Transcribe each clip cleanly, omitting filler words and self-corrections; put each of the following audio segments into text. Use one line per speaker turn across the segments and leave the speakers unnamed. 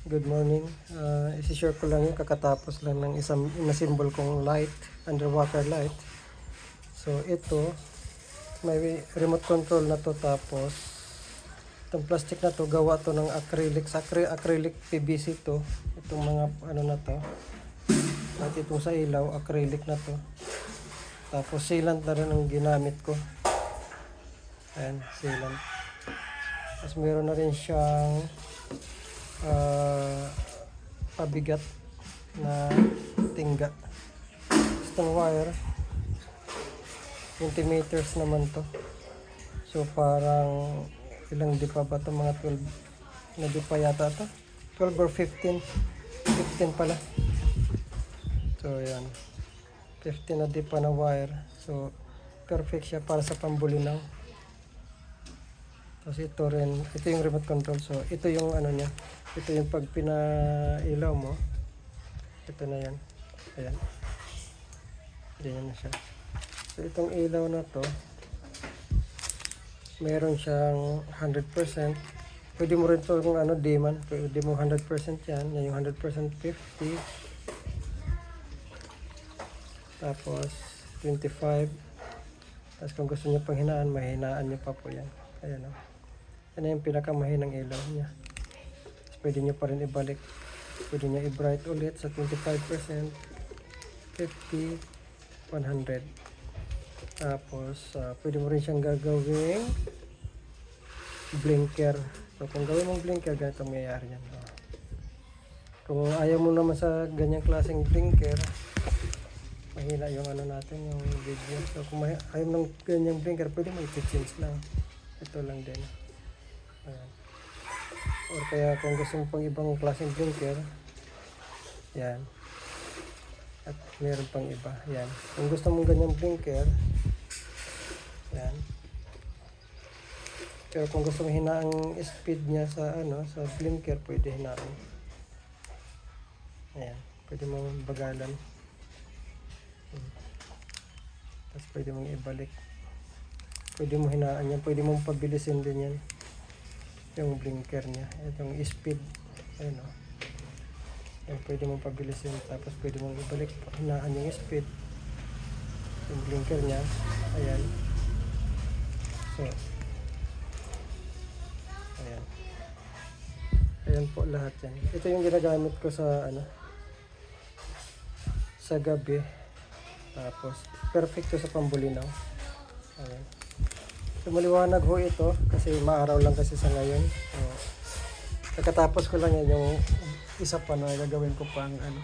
Good morning. Isi-share ko lang yung kakatapos lang ng isang na-symbol kong light, underwater light. So ito, may remote control na to, tapos itong plastic na to, gawa to ng acrylic, acrylic PVC to. Itong mga ano na to. At itong sa ilaw, acrylic na to. Tapos sealant na rin ang ginamit ko. Ayan, sealant. Tapos meron na rin siyang pabigat na tingga. Itong wire 20 meters naman to, so parang ilang dipa ba to, mga 12 na dipa yata to, 12 or 15 pala. So yan, 15 na dipa na wire, so perfect siya para sa pambulinaw. Tapos ito rin, ito yung remote control. So ito yung ano niya, ito yung pag pinailaw mo, ito na yan, ayan, ganyan na siya. So itong ilaw na to, meron siyang 100%. Pwede mo rin ito kung ano, diman, pwede mo 100% yan, yan yung 100% 50, tapos 25, tapos kung gusto niyo pang hinaan, mahinaan niyo pa po yan. Ayan o. Yan yung pinakamahinang ilaw niya. Tapos pwede nyo pa rin ibalik. Pwede nyo i-bright ulit sa 25%, 50, 100. Tapos pwede mo rin siyang gagawing blinker. So kung gawin mong blinker, ganito ang mayayari yan. Kung ayaw mo naman sa ganyang klaseng blinker, mahina yung ano natin, yung video. So kung ayaw ng ganyang blinker, pwede mo i-change lang. Ito lang din. Ayan. Or kaya kung gusto mo pang ibang klaseng blinker, yan. At meron pang iba. Yan. Kung gusto mong ganyang blinker, yan. Pero kung gusto mo hinaang speed niya sa ano, sa blinker, pwede hinaan. Ayan. Pwede mong bagalan. Tapos pwede mong ibalik. Pwede mo hinaan yan, pwede mong pabilisin din yan, yung blinker niya, itong speed, ayun o, yan, pwede mong pabilisin, tapos pwede mong ibalik, hinaan yung speed, yung blinker niya, ayan, so, ayan po lahat yan. Ito yung ginagamit ko sa ano, sa gabi, tapos perfect to sa pambulinaw. Ayan. So, maliwanag ho ito kasi maaraw lang kasi sa ngayon. So, kakatapos ko lang yan, yung isa pa na gagawin ko pang ano.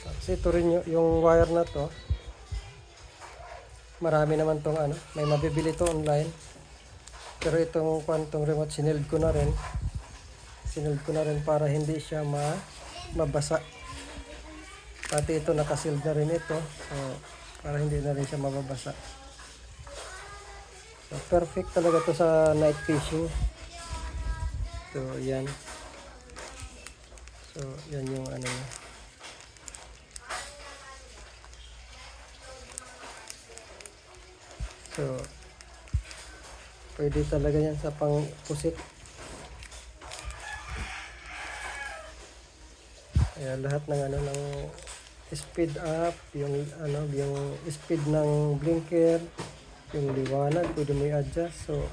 Kasi ito rin yung wire na to. Marami naman tong ano, may mabibili to online. Pero itong kwantong remote, sinild ko na rin. Sinild ko na rin para hindi siya mabasa. Pati ito nakasild na rin ito. So, para hindi na rin siya mababasa. So, perfect talaga to sa night fishing. So, yan. So, yan yung ano niya. So, pwede talaga yan sa pang-pusit. Kaya lahat ng ano, ng speed up, yung ano, yung speed ng blinker, yung liwanag, pwede mo i-adjust. So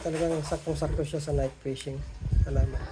talagang saktong-sakto siya sa night fishing. Salamat.